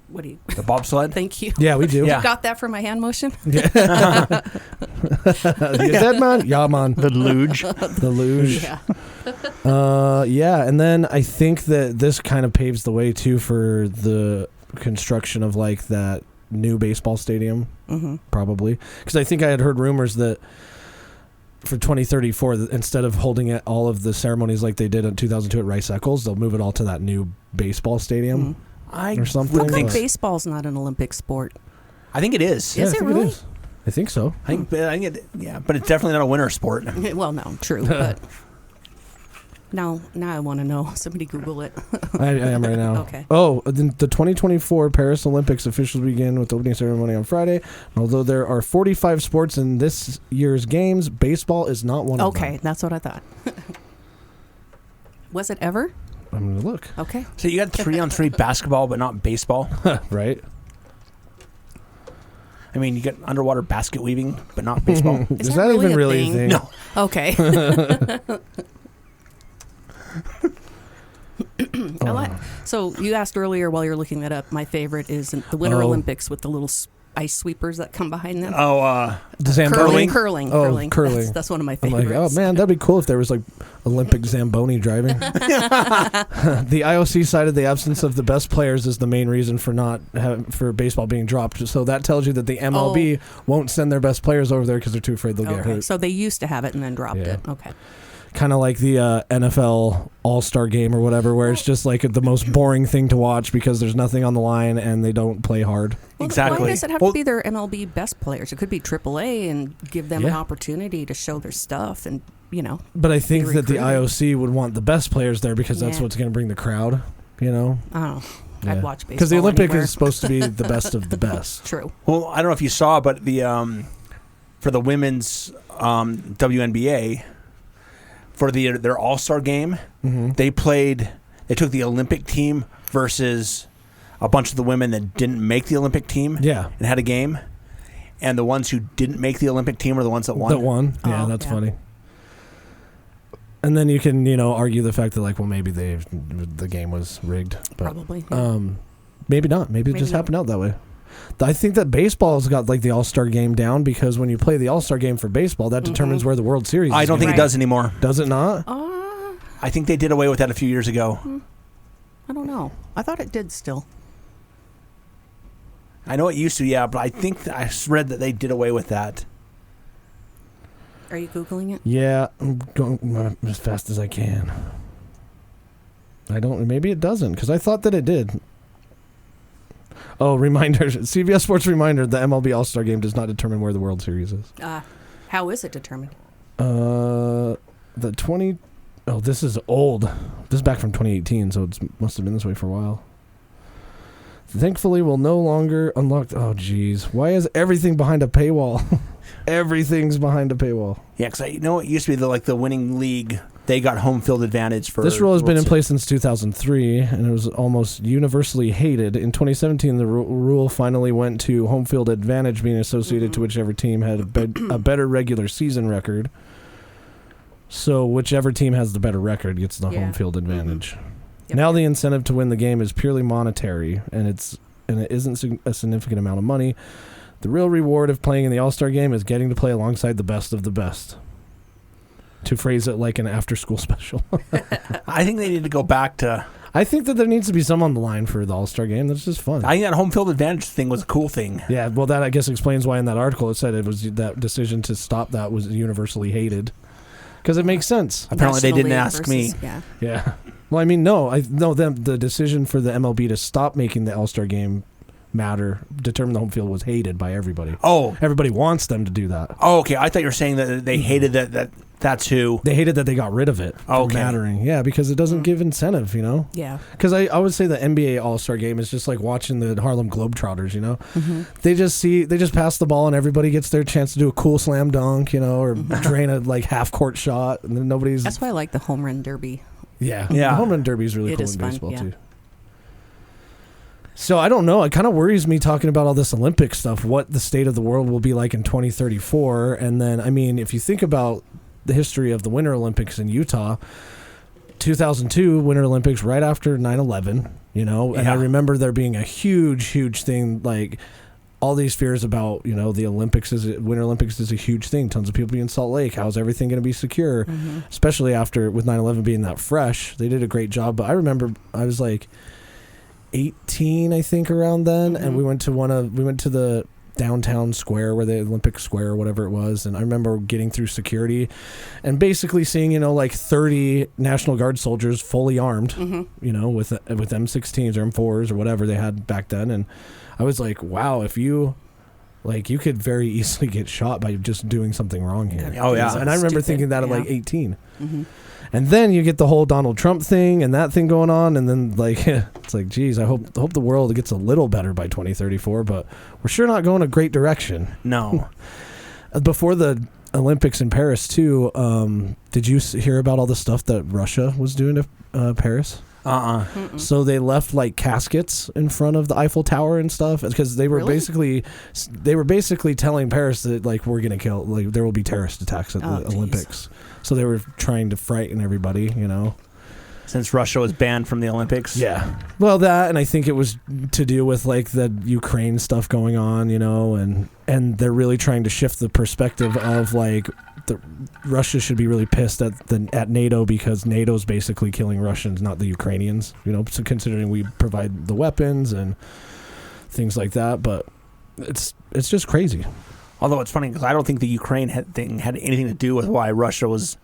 what do you? The bobsled. Thank you. yeah, we do. Yeah. You got that from my hand motion? You dead man? Yeah, man. The luge. The luge. Yeah. Yeah, and then I think that this kind of paves the way too for the construction of like that new baseball stadium, probably, because I think I had heard rumors that for 2034, instead of holding it all of the ceremonies like they did in 2002 at Rice Eccles, they'll move it all to that new baseball stadium or something. How come But- baseball's not an Olympic sport? I think it is. Yeah, Is I it think really? is. I think so. I think it, yeah, but it's definitely not a winter sport. Well, no, true, but Now I want to know. Somebody Google it. I am right now. Okay. Oh, the 2024 Paris Olympics officially begin with the opening ceremony on Friday. Although there are 45 sports in this year's games, baseball is not one of them. Okay, that's what I thought. Was it ever? I'm going to look. Okay. So you got 3-on-3 basketball, but not baseball. Right? I mean, you get underwater basket weaving, but not baseball. Is that even really a thing? No. Okay. So you asked earlier while you're looking that up, my favorite is the Winter Olympics with the little ice sweepers that come behind them. Oh, The Zamboni? Curling. Curling. That's one of my I'm favorites. like, oh man, that'd be cool if there was like Olympic Zamboni driving. The IOC cited the absence of the best players as the main reason for baseball being dropped. So that tells you that the MLB won't send their best players over there because they're too afraid they'll get hurt. So they used to have it and then dropped it. Okay. Kind of like the NFL All-Star Game or whatever, where it's just like the most boring thing to watch because there's nothing on the line and they don't play hard. Well, exactly. Why does it have to be their MLB best players? It could be AAA and give them an opportunity to show their stuff and, But I think that the IOC would want the best players there because that's what's going to bring the crowd, I don't know. I'd watch baseball because the Olympic anywhere. is supposed to be the best of the best. True. Well, I don't know if you saw, but the for the women's WNBA, for their All-Star game, they took the Olympic team versus a bunch of the women that didn't make the Olympic team and had a game. And the ones who didn't make the Olympic team are the ones that won. Yeah, that's funny. And then you can, argue the fact that maybe the game was rigged. But, probably. Yeah. Maybe not. Maybe it just happened out that way. I think that baseball's got the All-Star game down because when you play the All-Star game for baseball, that determines where the World Series is. I don't think it does anymore. Does it not? I think they did away with that a few years ago. I don't know. I thought it did still. I know it used to, but I think I read that they did away with that. Are you Googling it? Yeah, I'm going as fast as I can. Maybe it doesn't because I thought that it did. Oh, reminder. CBS Sports reminder, the MLB All-Star Game does not determine where the World Series is. How is it determined? This is old. This is back from 2018, so it must have been this way for a while. Thankfully, we'll no longer unlock... Oh, geez. Why is everything behind a paywall? Everything's behind a paywall. Yeah, because it used to be the winning league. They got home field advantage for... This rule has been in place since 2003, and it was almost universally hated. In 2017, the rule finally went to home field advantage being associated to whichever team had a better regular season record. So whichever team has the better record gets the home field advantage. Yep. Now the incentive to win the game is purely monetary, and it isn't a significant amount of money. The real reward of playing in the All-Star game is getting to play alongside the best of the best. To phrase it like an after-school special. I think they need to go back to... I think that there needs to be some on the line for the All-Star game. That's just fun. I think that home field advantage thing was a cool thing. Yeah, well, that I guess explains why in that article it said it was that decision to stop that was universally hated. Because it makes sense. Apparently they didn't ask me. Yeah. Well, I mean, the decision for the MLB to stop making the All-Star game determine the home field was hated by everybody. Oh. Everybody wants them to do that. Oh, okay. I thought you were saying that they hated that's who. They hated that they got rid of it. Okay. Mattering. Yeah, because it doesn't give incentive, Yeah. Because I would say the NBA All-Star game is just like watching the Harlem Globetrotters, They just pass the ball and everybody gets their chance to do a cool slam dunk, or drain a half-court shot, and then nobody's... That's why I like the home run derby. Yeah. The home run derby is really cool in fun, baseball, too. So I don't know. It kind of worries me talking about all this Olympic stuff, what the state of the world will be like in 2034. And then, I mean, if you think about the history of the Winter Olympics in Utah, 2002 Winter Olympics right after 9/11, and I remember there being a huge thing, all these fears about, the Winter Olympics is a huge thing. Tons of people be in Salt Lake. How's everything going to be secure? Especially with 9/11 being that fresh. They did a great job. But I remember I was 18, I think, around then, and we went to the downtown square where the Olympic Square or whatever it was, and I remember getting through security and basically seeing 30 National Guard soldiers fully armed, with M16s or M4s or whatever they had back then, and I was like, wow, if you Like, you could very easily get shot by just doing something wrong here. Oh, yeah. And I remember Stupid. thinking that at Yeah. like 18. Mm-hmm. And then you get the whole Donald Trump thing and that thing going on, and then like it's like, geez, I hope the world gets a little better by 2034, but we're sure not going a great direction. No. Before the Olympics in Paris too, did you hear about all the stuff that Russia was doing to Paris? So they left like caskets in front of the Eiffel Tower and stuff because they were Really? basically telling Paris that like we're gonna kill, like there will be terrorist attacks at the geez. Olympics. So they were trying to frighten everybody, you know. Since Russia was banned from the Olympics. Yeah. Well, that, and I think it was to do with like the Ukraine stuff going on, you know, and they're really trying to shift the perspective of like Russia should be really pissed at NATO because NATO's basically killing Russians, not the Ukrainians, you know, so considering we provide the weapons and things like that, but it's just crazy. Although it's funny because I don't think the Ukraine thing had anything to do with why Russia was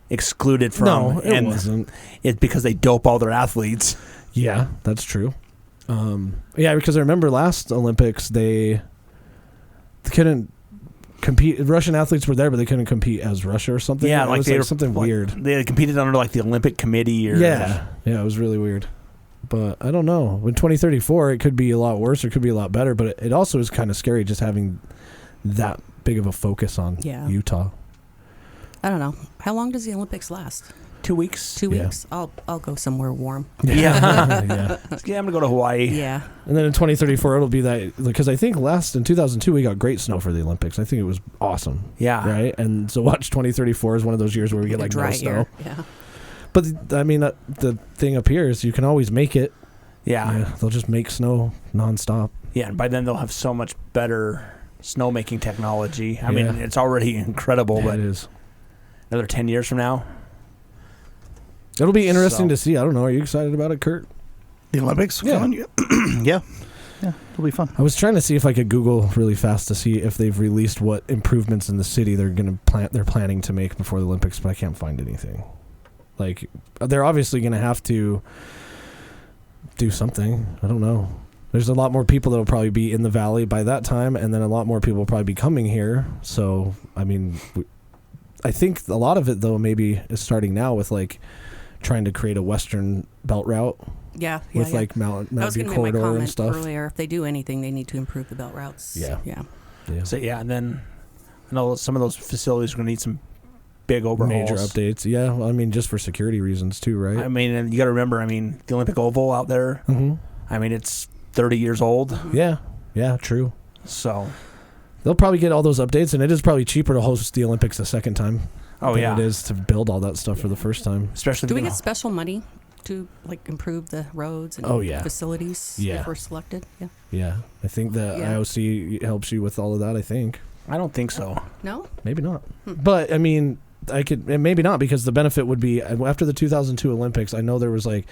excluded from. No, it wasn't. It's because they dope all their athletes. Yeah, that's true. Yeah, because I remember last Olympics they couldn't compete. Russian athletes were there, but they couldn't compete as Russia or something. Yeah, it like was they were something like, weird. They had competed under like the Olympic Committee or Yeah, it was really weird. But I don't know. In 2034, it could be a lot worse or it could be a lot better. But it also is kind of scary just having that big of a focus on Utah. I don't know. How long does the Olympics last? 2 weeks. 2 Yeah. weeks. I'll go somewhere warm. Yeah. Yeah. Yeah, I'm gonna go to Hawaii. Yeah. And then in 2034, it'll be that, because I think in 2002, we got great snow for the Olympics. I think it was awesome. Yeah. Right? And so watch 2034 is one of those years where we get like dry no snow. air. Yeah. But I mean, the thing up here is you can always make it. Yeah. They'll just make snow nonstop. Yeah, and by then they'll have so much better snowmaking technology. I mean, Yeah. it's already incredible, Yeah, but it is. another 10 years from now. It'll be interesting So- to see. I don't know. Are you excited about it, Kurt? The Olympics? Yeah. Coming? Yeah. Yeah, it'll be fun. I was trying to see if I could Google really fast to see if they've released what improvements in the city they're planning to make before the Olympics, but I can't find anything. Like, they're obviously going to have to do something. I don't know. There's a lot more people that will probably be in the valley by that time, and then a lot more people will probably be coming here. So, I mean, I think a lot of it, though, maybe is starting now with, like, trying to create a Western belt route. Yeah. With like Mountain I was View going to make my corridor and comment stuff. earlier. If they do anything, they need to improve the belt routes. Yeah. Yeah. Yeah. So yeah, and then I know some of those facilities are going to need some big overhauls. Major updates. Yeah, well, I mean, just for security reasons too, right? I mean, and you got to remember, I mean, the Olympic Oval out there, Mm-hmm. I mean, it's 30 years old. Yeah. Yeah, true. So, They'll probably get all those updates, and it is probably cheaper to host the Olympics a second time. oh than yeah, it is to build all that stuff for the first time. especially Do we the- get special money to like improve the roads and Oh, yeah. facilities Yeah. if we're selected? Yeah. Yeah, I think the Yeah. IOC helps you with all of that. I think I don't think so. No? maybe not, but I mean, and maybe not, because the benefit would be after the 2002 Olympics. I know there was like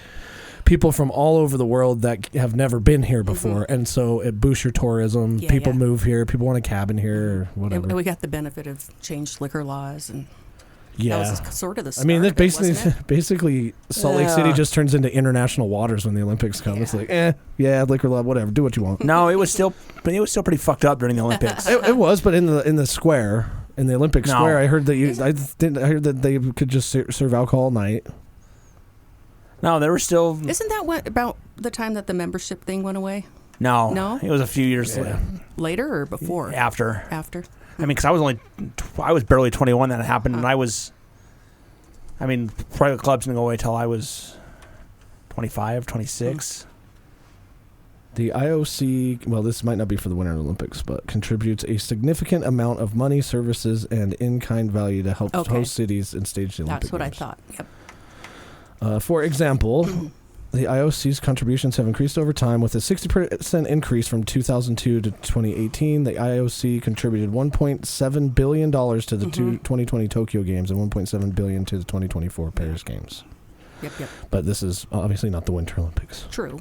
people from all over the world that have never been here before, and so it boosts your tourism. Yeah, People yeah. move here. People want a cabin here or whatever. And we got the benefit of changed liquor laws, and yeah. that was sort of the start I mean, that of it, wasn't it? basically Salt Lake City Yeah. just turns into international waters when the Olympics come. It's Yeah. like, yeah, liquor law, whatever, do what you want. No, it was still pretty fucked up during the Olympics. It was, but in the square, in the Olympic No. square, I heard that I heard that they could just serve alcohol all night. No, there were still Isn't that what about the time that the membership thing went away? no. No? It was a few years Later or before? after. After? I mean, because I was barely 21 when that happened, and private clubs didn't go away till I was 25, 26. The IOC, well, this might not be for the Winter Olympics, but contributes a significant amount of money, services, and in-kind value to help Okay. host cities and stage the Olympic That's what I Games. thought. Yep. For example, the IOC's contributions have increased over time, with a 60% increase from 2002 to 2018. The IOC contributed $1.7 billion to the 2020 Tokyo Games and $1.7 billion to the 2024 Paris Games. Yep. But this is obviously not the Winter Olympics. True.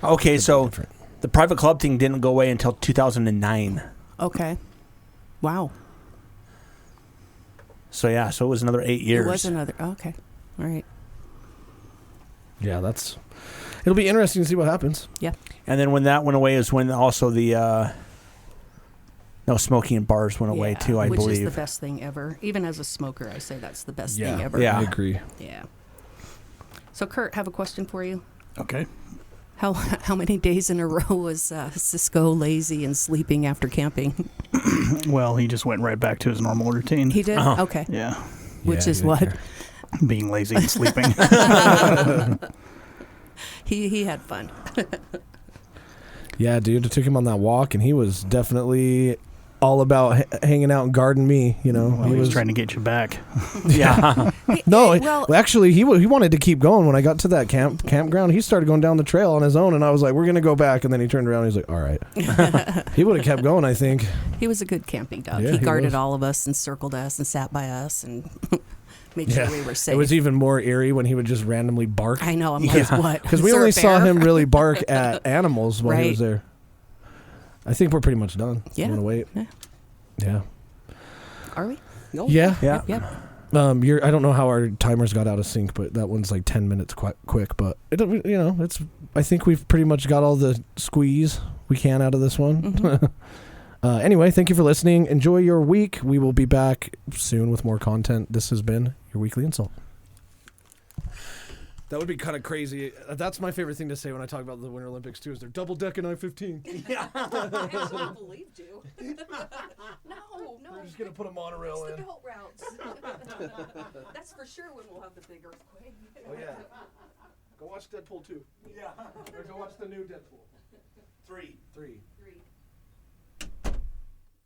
Okay, so Different. the private club thing didn't go away until 2009. Okay. Wow. So yeah, so it was another 8 years. It was another. Okay. All right. Yeah, it'll be interesting to see what happens. Yeah. And then when that went away is when also the No, smoking in bars went away too, I which believe. is the best thing ever. Even as a smoker, I say that's the best thing ever. Yeah. I agree. Yeah. So, Kurt, have a question for you. Okay. How many days in a row was Cisco lazy and sleeping after camping? Well, he just went right back to his normal routine. He did? Oh. Okay. Yeah. Which Yeah, is he didn't what? care. Being lazy and sleeping. He had fun. Yeah, dude, I took him on that walk, and he was definitely all about hanging out and guarding me. You know, Well, he was trying to get you back. Yeah. No, well, actually, he wanted to keep going. When I got to that campground, he started going down the trail on his own, and I was like, "We're gonna go back." And then he turned around, and he's like, "All right." He would have kept going, I think. he was a good camping dog. Yeah, he he guarded was. all of us and circled us and sat by us and made sure we were safe. It was even more eerie when he would just randomly bark. I know. I'm like, what? Because we Is there only a saw bear? him really bark at animals while he Right. was there. I think we're pretty much done. Yeah. You want to wait? Yeah. Yeah. Are we? No. Yeah. Yeah. Yep. I don't know how our timers got out of sync, but that one's like 10 minutes quick. But it's. I think we've pretty much got all the squeeze we can out of this one. Mm-hmm. Anyway, thank you for listening. Enjoy your week. We will be back soon with more content. This has been your weekly insult. That would be kind of crazy. That's my favorite thing to say when I talk about the Winter Olympics too. Is they're double decking I-15. I actually believed you. No. We're just gonna put a monorail It's in. the belt routes. That's for sure when we'll have the big earthquake. Oh yeah. Go watch Deadpool 2. Yeah. Or go watch the new Deadpool. 3. 3. 3.